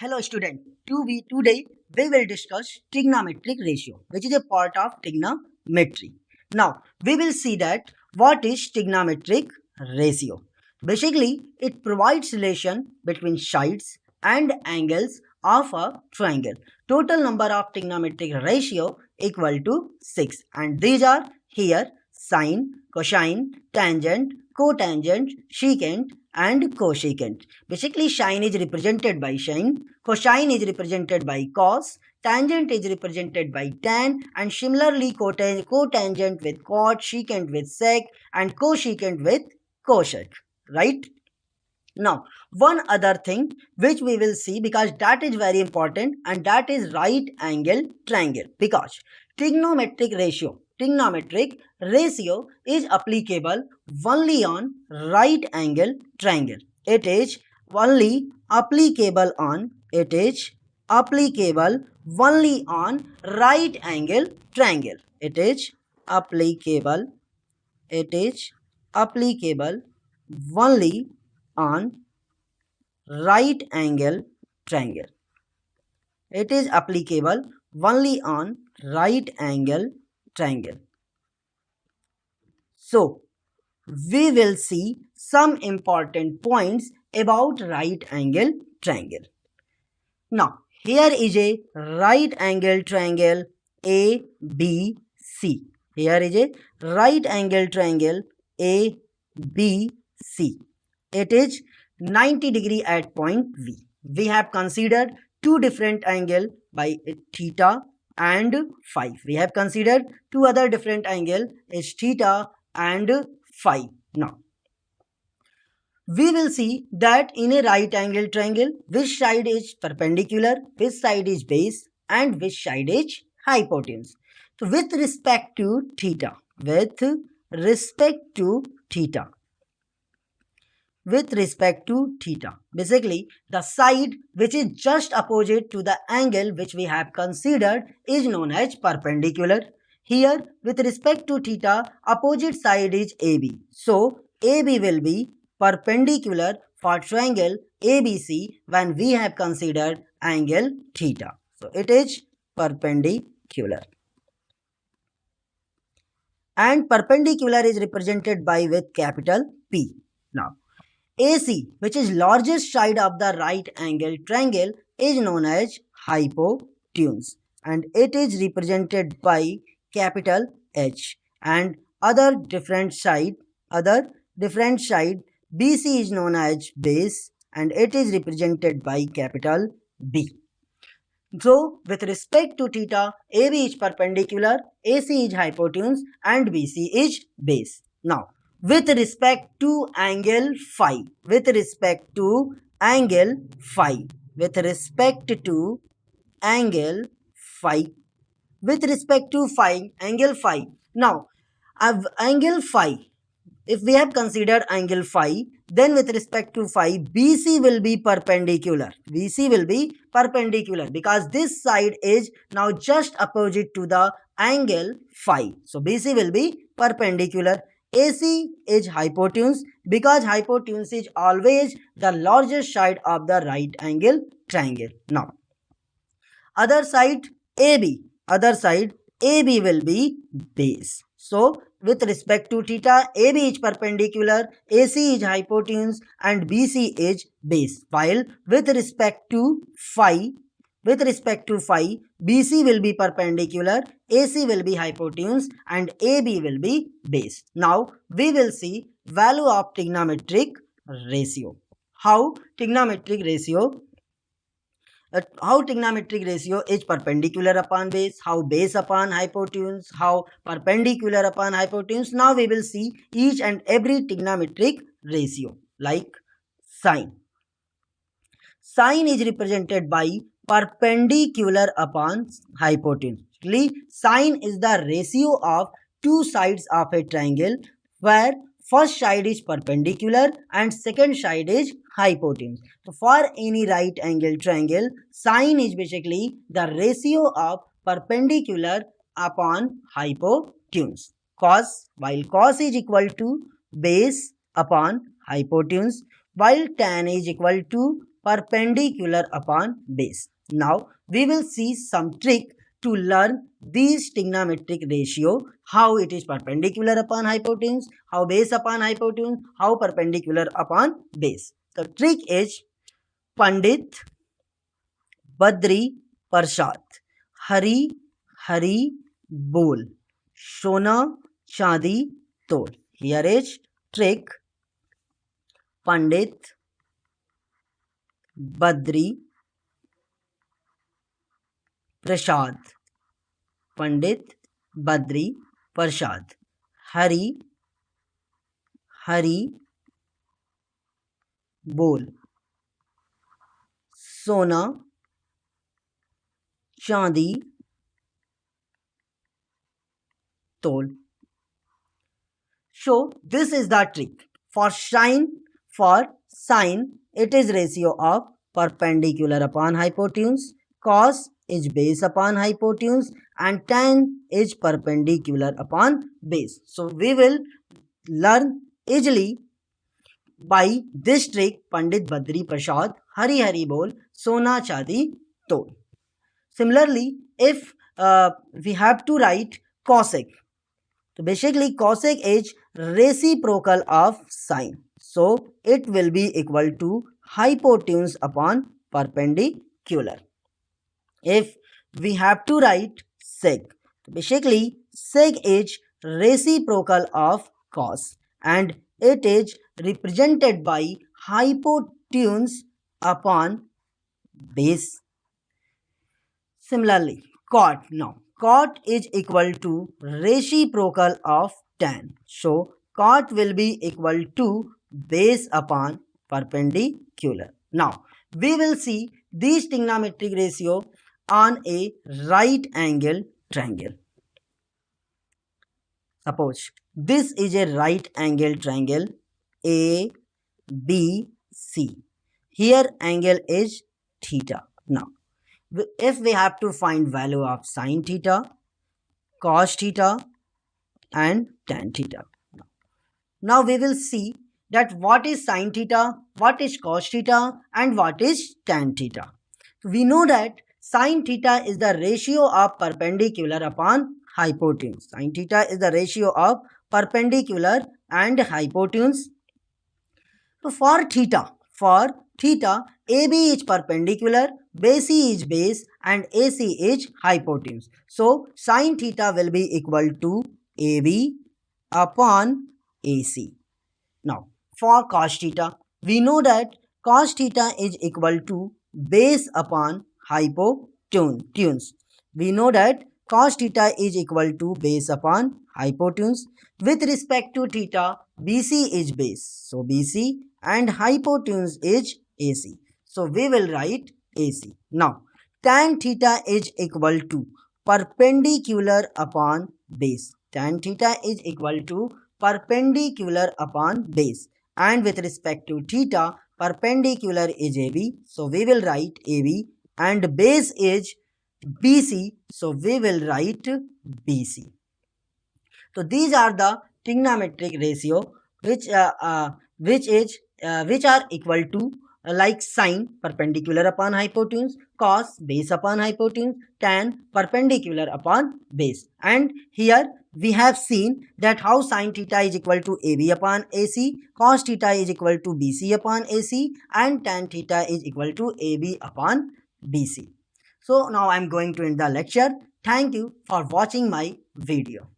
Hello student, today we will discuss trigonometric ratio which is a part of trigonometry. Now we will see that what is trigonometric ratio. Basically it provides relation between sides and angles of a triangle. Total number of trigonometric ratio equal to 6 and these are here sine, cosine, tangent, cotangent, secant and cosecant. Basically sine is represented by sine, cosine is represented by cos, tangent is represented by tan and similarly cotangent with cot, secant with sec and cosecant with cosec, right? Now, one other thing which we will see because that is very important and that is right angle triangle because trigonometric ratio is applicable only on right angle triangle. It is only applicable on right angle triangle. It is applicable only on right angle triangle. It is applicable only on right angle triangle. So, we will see some important points about right angle triangle. Now, here is a right angle triangle ABC. Here is a right angle triangle ABC. It is 90 degree at point V. We have considered two different angles by theta and phi. We have considered two other different angles is theta and phi. Now, we will see that in a right angle triangle, which side is perpendicular, which side is base and which side is hypotenuse. So, with respect to theta, basically the side which is just opposite to the angle which we have considered is known as perpendicular. Here with respect to theta, opposite side is AB. So AB will be perpendicular for triangle ABC when we have considered angle theta. So it is perpendicular. And perpendicular is represented by with capital P. Now AC, which is largest side of the right angle triangle, is known as hypotenuse and it is represented by capital H. And other different side BC is known as base and it is represented by capital B. So, with respect to theta, AB is perpendicular, AC is hypotenuse and BC is base. Now, with respect to angle phi, angle phi. Now, angle phi, if we have considered angle phi, then with respect to phi, BC will be perpendicular. Because this side is now just opposite to the angle phi. So, BC will be perpendicular. AC is hypotenuse because hypotenuse is always the largest side of the right angle triangle. Now, other side AB will be base. So, with respect to theta, AB is perpendicular, AC is hypotenuse and BC is base. While with respect to phi, BC will be perpendicular, AC will be hypotenuse and AB will be base. Now, we will see value of trigonometric ratio. How trigonometric ratio is perpendicular upon base, how base upon hypotenuse, how perpendicular upon hypotenuse. Now we will see each and every trigonometric ratio like sine. Sine is represented by perpendicular upon hypotenuse. Sine is the ratio of two sides of a triangle where first side is perpendicular and second side is hypotenuse. So for any right angle triangle, sine is basically the ratio of perpendicular upon hypotenuse. While cos is equal to base upon hypotenuse, while tan is equal to perpendicular upon base. Now we will see some trick to learn these trigonometric ratio, how it is perpendicular upon hypotenuse, how base upon hypotenuse, how perpendicular upon base. The trick is Pandit Badri Prasad, Hari Hari Bol, Sona Chandi Tol. Here is trick Pandit Badri Prasad, Pandit Badri Prasad, Hari Hari Bol, Sona Chandi Tol. So this is the trick. For sine, it is ratio of perpendicular upon hypotenuse, cos is base upon hypotenuse, and tan is perpendicular upon base. So we will learn easily by this trick Pandit Badri Prasad, Hari Hari Bol, Sona Chandi Tol. Similarly, if we have to write cosec, so basically cosec is reciprocal of sine. So it will be equal to hypotenuse upon perpendicular. If we have to write sec, so basically sec is reciprocal of cos and it is represented by hypotenuse upon base. Similarly, cot. Now, cot is equal to reciprocal of tan. So, cot will be equal to base upon perpendicular. Now, we will see these trigonometric ratio on a right angle triangle. Suppose this is a right angle triangle A, B, C. Here angle is theta. Now, if we have to find value of sine theta, cos theta and tan theta. Now we will see that what is sine theta, what is cos theta and what is tan theta. We know that sine theta is the ratio of perpendicular upon hypotenuse. Sine theta is the ratio of perpendicular and hypotenuse. So for theta, AB is perpendicular, BC is base and AC is hypotenuse. So sine theta will be equal to AB upon AC. Now for cos theta, we know that cos theta is equal to base upon hypotenuse. We know that cos theta is equal to base upon hypotenuse. With respect to theta, BC is base. So BC and hypotenuse is AC. So we will write AC. Now tan theta is equal to perpendicular upon base. Tan theta is equal to perpendicular upon base. And with respect to theta, perpendicular is AB. So we will write AB and base is BC. So we will write BC. So these are the trigonometric ratio which are equal to like sine perpendicular upon hypotenuse, cos base upon hypotenuse, tan perpendicular upon base. And here we have seen that how sine theta is equal to AB upon AC, cos theta is equal to BC upon AC and tan theta is equal to AB upon BC. So now I am going to end the lecture. Thank you for watching my video.